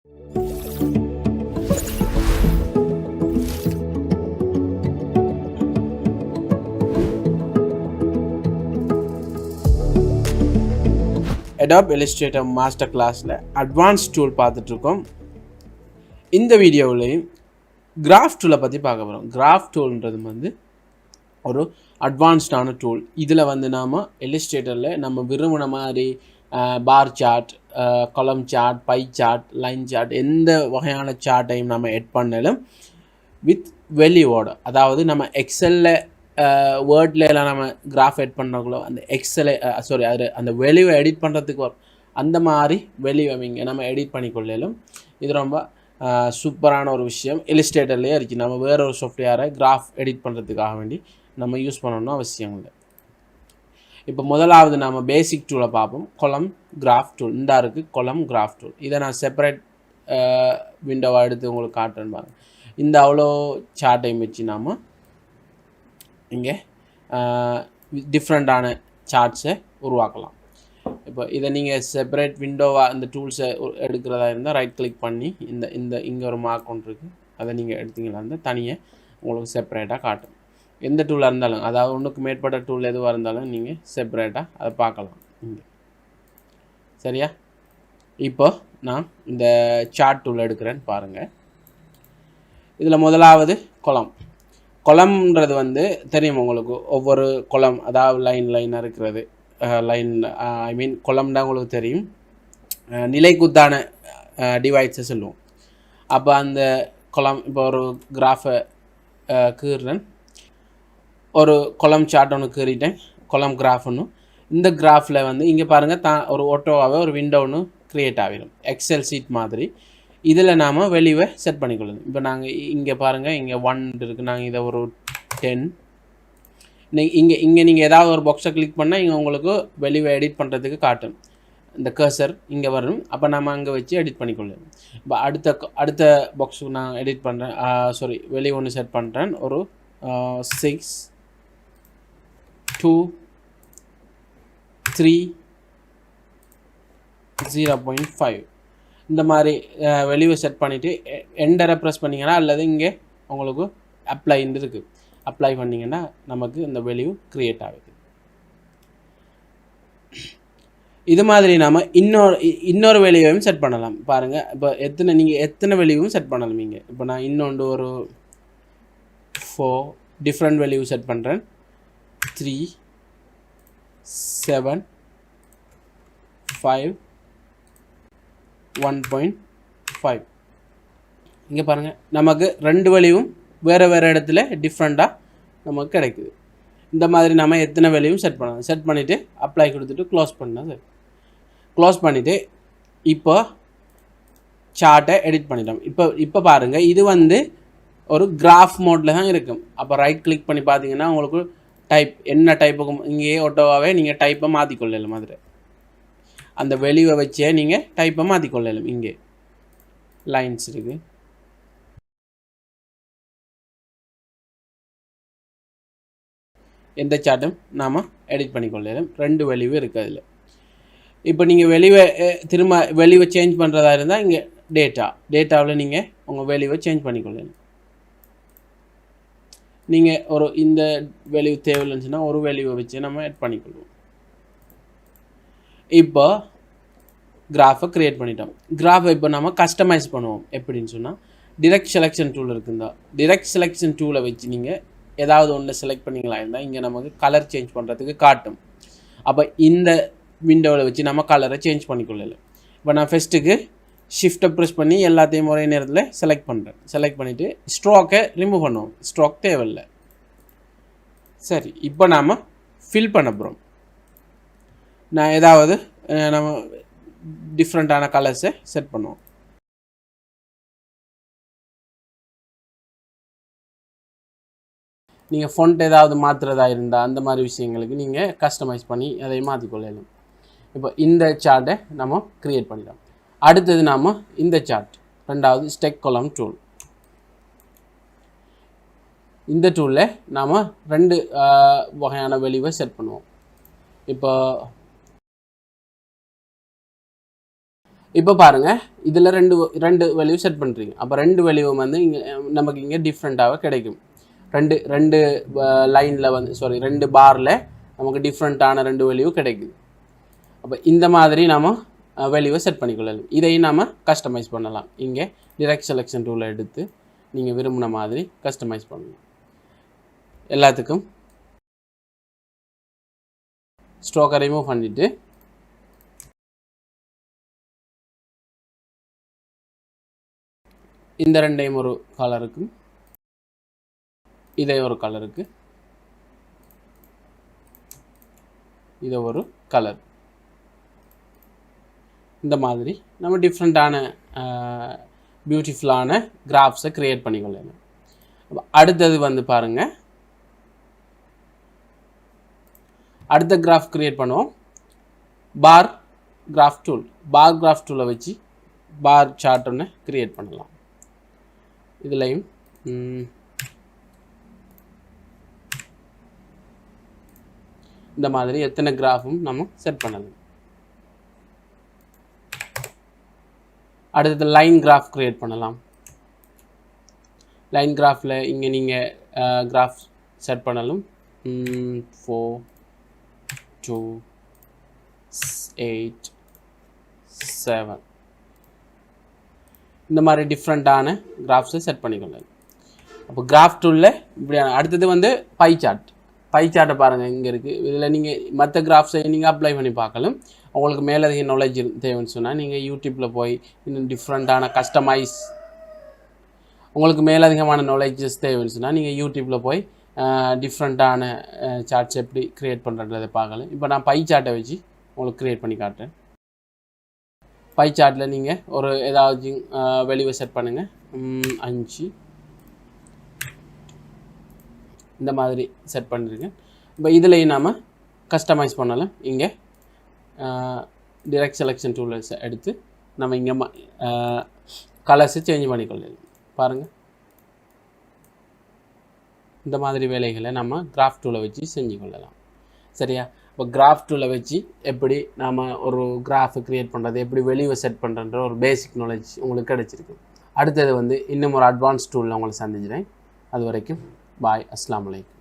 Adobe Illustrator Master Classல Advanced Tool பார்த்துட்ருக்கோம். இந்த வீடியோவிலையும் graph டூலை பற்றி பார்க்க போகிறோம். கிராஃப் டூல்ன்றது வந்து ஒரு அட்வான்ஸ்டான டூல். இதில் வந்து நாம் இல்லஸ்ட்ரேட்டரில் நம்ம விரும்பின மாதிரி bar chart, column chart, pie chart, line chart, எந்த வகையான சார்ட்டையும் நம்ம எட் பண்ணலும் வித் வேல்யூவோட, அதாவது நம்ம எக்ஸலில் வேர்டில் எல்லாம் நம்ம கிராஃப் எட் பண்ணுறோங்களோ அந்த எக்ஸலை அது அந்த வேல்யூவை எடிட் பண்ணுறதுக்கு வரும். அந்த மாதிரி வேல்யூவை இங்கே நம்ம எடிட் பண்ணிக்கொள்ளலும். இது ரொம்ப சூப்பரான ஒரு விஷயம். இல்லஸ்ட்ரேட்டர்லேயே இருக்குது. நம்ம வேற ஒரு சாஃப்ட்வேரை கிராஃப் எடிட் பண்ணுறதுக்காக வேண்டி நம்ம யூஸ் பண்ணணும்னு அவசியம் இல்லை. இப்போ முதலாவது நம்ம பேசிக் டூலை பார்ப்போம். கொலம் கிராஃப் டூல் இந்த இருக்குது. கொலம் கிராஃப் டூல் இதை நான் செப்பரேட் விண்டோவாக எடுத்து உங்களுக்கு காட்டுறேன்னு பாருங்கள். இந்த அவ்வளோ சார்ட்டையும் வச்சு நாம் இங்கே டிஃப்ரெண்ட்டான சார்ட்ஸை உருவாக்கலாம். இப்போ இதை நீங்கள் செப்பரேட் விண்டோவாக இந்த டூல்ஸை எடுக்கிறதா இருந்தால் ரைட் கிளிக் பண்ணி இங்கே ஒரு மார்க் ஒன்று இருக்குது, அதை நீங்கள் எடுத்தீங்களா இருந்தால் தனியாக உங்களுக்கு செப்பரேட்டாக காட்டும். எந்த டூலாக இருந்தாலும், அதாவது ஒன்றுக்கு மேற்பட்ட டூல் எதுவாக இருந்தாலும் நீங்கள் செப்பரேட்டாக அதை பார்க்கலாம் இங்கே. சரியா? இப்போ நான் இந்த சார்ட் டூல் எடுக்கிறேன்னு பாருங்கள். இதில் முதலாவது கொலம்ன்றது வந்து தெரியும் உங்களுக்கு. ஒவ்வொரு கொலம், அதாவது லைனாக இருக்கிறது. கொலம்னா உங்களுக்கு தெரியும், நிலைக்குத்தான டிவைஸை சொல்லுவோம். அப்போ அந்த கொலம், இப்போ ஒரு கிராஃபை கீறுறேன், ஒரு கொலம் சார்ட் ஒன்று கீறிட்டேன், கொலம் கிராஃப் ஒன்று. இந்த கிராஃபில் வந்து இங்கே பாருங்கள் ஒரு ஓட்டோவாகவே ஒரு விண்டோ ஒன்று க்ரியேட் ஆகிடும், எக்ஸல் சீட் மாதிரி. இதில் நாம் வெளியே செட் பண்ணிக்கொள்ளணும். இப்போ நாங்கள் இங்கே பாருங்கள், இங்கே 1 இருக்குது. நாங்கள் இதை ஒரு 10. இங்கே நீங்கள் ஏதாவது ஒரு பாக்ஸை கிளிக் பண்ணால் இங்கே உங்களுக்கு வெளியே எடிட் பண்ணுறதுக்கு காட்டும். இந்த கர்சர் இங்கே வரணும். அப்போ நம்ம அங்கே வச்சு எடிட் பண்ணிக்கொள்ளணும். இப்போ அடுத்த பாக்ஸுக்கு நான் எடிட் பண்ணுறேன், வெளியே ஒன்று செட் பண்ணுறேன். ஒரு 6, 2, 3, 0.5 இந்த மாதிரி வெளியே செட் பண்ணிவிட்டு எண்டரை ப்ரெஸ் பண்ணிங்கன்னா, அல்லது இங்கே உங்களுக்கு அப்ளைன்னு இருக்குது, அப்ளை பண்ணிங்கன்னா நமக்கு இந்த வேல்யூ க்ரியேட் ஆகுது. இது மாதிரி நாம் இன்னொரு வேல்யூவையும் செட் பண்ணலாம். பாருங்கள், இப்போ நீங்கள் எத்தனை வேல்யூவும் செட் பண்ணலாம் இங்கே. இப்போ நான் இன்னொன்று ஒரு 4 டிஃப்ரெண்ட் வேல்யூ செட் பண்ணுறேன். 3, 7, 5, 1.5. இங்கே பாருங்கள், நமக்கு 2 வேல்யூவும் வேறு இடத்துல டிஃப்ரெண்ட்டாக நமக்கு கிடைக்குது. இந்த மாதிரி நம்ம எத்தனை வேல்யூவும் செட் பண்ணலாம். செட் பண்ணிவிட்டு அப்ளை கொடுத்துட்டு க்ளோஸ் பண்ணிவிட்டு இப்போ சார்ட்டை எடிட் பண்ணிட்டோம். இப்போ பாருங்கள், இது வந்து ஒரு கிராஃப் மோடில் தான் இருக்கும். அப்போ ரைட் கிளிக் பண்ணி பார்த்தீங்கன்னா உங்களுக்கு என்ன டைப்புக்கும் இங்கேயே ஓட்டோவாகவே நீங்கள் டைப்பை மாற்றிக்கொள்ளலாம். மாதிரி அந்த வெளியை வச்சே நீங்கள் டைப்பை மாற்றிக்கொள்ளலாம். இங்கே லைன்ஸ் இருக்குது. எந்த சார்ட்டும் நாம் எடிட் பண்ணிக்கொள்ளலாம். 2 வெளியும் இருக்குது அதில். இப்போ நீங்கள் வெளியை சேஞ்ச் பண்ணுறதா இருந்தால் இங்கே டேட்டாவில் நீங்கள் உங்கள் வெளியை சேஞ்ச் பண்ணிக்கொள்ளலாம். நீங்கள் இந்த வெளியூ தேவையில்லைன்னு சொன்னால் ஒரு வெளியை வச்சு நம்ம எட் பண்ணிக்கொள்வோம். இப்போ கிராஃபை க்ரியேட் பண்ணிட்டோம். கிராஃபை இப்போ நம்ம கஸ்டமைஸ் பண்ணுவோம். எப்படின்னு சொன்னால் டிரெக்ட் செலெக்ஷன் டூல் இருக்குதா, டிரெக்ட் செலெக்ஷன் டூலை வச்சு நீங்கள் ஏதாவது ஒன்று செலக்ட் பண்ணிங்களா இருந்தால் இங்கே நமக்கு கலர் சேஞ்ச் பண்ணுறதுக்கு காட்டும். அப்போ இந்த விண்டோவில் வச்சு நம்ம கலரை சேஞ்ச் பண்ணிக்கொள்ளலாம். இப்போ நான் ஃபஸ்ட்டுக்கு ஷிஃப்ட்டை ப்ரெஸ் பண்ணி எல்லாத்தையும் ஒரே நேரத்தில் செலக்ட் பண்ணுறேன். செலக்ட் பண்ணிவிட்டு ஸ்ட்ரோக்கை ரிமூவ் பண்ணுவோம். ஸ்ட்ரோக் தேவையில்லை. சரி, இப்போ நாம் ஃபில் பண்ண போகிறோம். நான் ஏதாவது நம்ம டிஃப்ரெண்ட்டான கலர்ஸை செட் பண்ணுவோம். நீங்கள் ஃபொண்ட் ஏதாவது மாற்றுறதா இருந்தால் அந்த மாதிரி விஷயங்களுக்கு நீங்கள் கஸ்டமைஸ் பண்ணி அதை மாற்றிக்கொள்ளலாம். இப்போ இந்த சார்ட்டை நம்ம க்ரியேட் பண்ணிடலாம். அடுத்தது நாம் இந்த சார்ட், 2வது ஸ்டெக் கொலம் டூல். இந்த டூலில் நாம் 2 வகையான வெளியை செட் பண்ணுவோம். இப்போ பாருங்கள் இதில் ரெண்டு வேல்யூ செட் பண்ணுறீங்க. அப்போ ரெண்டு வேல்யூவும் வந்து இங்கே நமக்கு இங்கே டிஃப்ரெண்ட்டாக கிடைக்கும். ரெண்டு லைனில் வந்து ரெண்டு பாரில் நமக்கு டிஃப்ரெண்ட்டான ரெண்டு வேல்யூ கிடைக்குது. அப்போ இந்த மாதிரி நாம் வேல்யூவை செட் பண்ணிக்கொள்ளலாம். இதையும் நாம் கஸ்டமைஸ் பண்ணலாம். இங்கே டிரெக்ட் செலெக்ஷன் டூலை எடுத்து நீங்கள் விரும்பின மாதிரி கஸ்டமைஸ் பண்ணலாம். எல்லாத்துக்கும் ஸ்ட்ரோக்கை ரிமூவ் பண்ணிவிட்டு இந்த ரெண்டையும் ஒரு கலருக்கு, இதை ஒரு கலருக்கு, இதை ஒரு கலர், இந்த மாதிரி நம்ம டிஃப்ரெண்ட்டான பியூட்டிஃபுல்லான கிராஃப்ஸை க்ரியேட் பண்ணிக்கொள்ளலாம். அடுத்தது வந்து பாருங்கள், அடுத்த கிராஃப் க்ரியேட் பண்ணுவோம். பார் கிராஃப் டூலை வச்சு பார் சார்ட் ஒன்று க்ரியேட் பண்ணலாம். இதுலையும் இந்த மாதிரி எத்தனை கிராஃபும் நம்ம செட் பண்ணலாம். அடுத்தது லைன் கிராஃப் க்ரியேட் பண்ணலாம். லைன் கிராஃபில் இங்கே நீங்கள் கிராஃப் செட் பண்ணலாம். 4 2 8 7 இந்த மாதிரி டிஃப்ரெண்ட்டான கிராஃப்ஸை செட் பண்ணிக்கொள்ளலாம். அப்போ கிராஃப் டூலில் இப்படி. அடுத்தது வந்து பை சார்ட்டை பாருங்கள் இங்கே இருக்குது. இதில் நீங்கள் மற்ற கிராஃப்ஸை நீங்கள் அப்ளை பண்ணி பார்க்கலாம். உங்களுக்கு மேலதிக நாலேஜ் தேவைன்னு சொன்னால் நீங்கள் யூடியூப்பில் போய் இன்னும் டிஃப்ரெண்ட்டான உங்களுக்கு மேலதிகமான நாலேஜஸ் தேவைன்னு சொன்னால் நீங்கள் யூடியூப்பில் போய் டிஃப்ரெண்ட்டான சார்ட்ஸ் எப்படி க்ரியேட் பண்ணுறதை பார்க்கலாம். இப்போ நான் பை சார்ட்டை வச்சு உங்களுக்கு க்ரியேட் பண்ணி காட்டுறேன். பை சார்ட்டில் நீங்கள் ஒரு ஏதாவது வெளியே செட் பண்ணுங்கள். 5 இந்த மாதிரி செட் பண்ணியிருக்கேன். இப்போ இதுலேயும் நாம் கஸ்டமைஸ் பண்ணலாம். இங்கே டிரெக்ட் செலெக்ஷன் டூலை எடுத்து நம்ம இங்கே கலர்ஸை சேஞ்ச் பண்ணிக்கொள்ளலாம். பாருங்கள், இந்த மாதிரி வேலைகளை நம்ம கிராஃப் டூலை வச்சு செஞ்சு கொள்ளலாம். சரியா? இப்போ கிராஃப் டூலை வச்சு எப்படி நாம் ஒரு கிராஃபை க்ரியேட் பண்ணுறது, எப்படி வெளியே செட் பண்ணுறன்ற ஒரு பேசிக் நாலேஜ் உங்களுக்கு கிடச்சிருக்கு. அடுத்தது வந்து இன்னும் ஒரு அட்வான்ஸ் டூலில் உங்களை சந்திக்கிறேன். அது வரைக்கும் பாய். அஸ்ஸலாமு அலைக்கும்.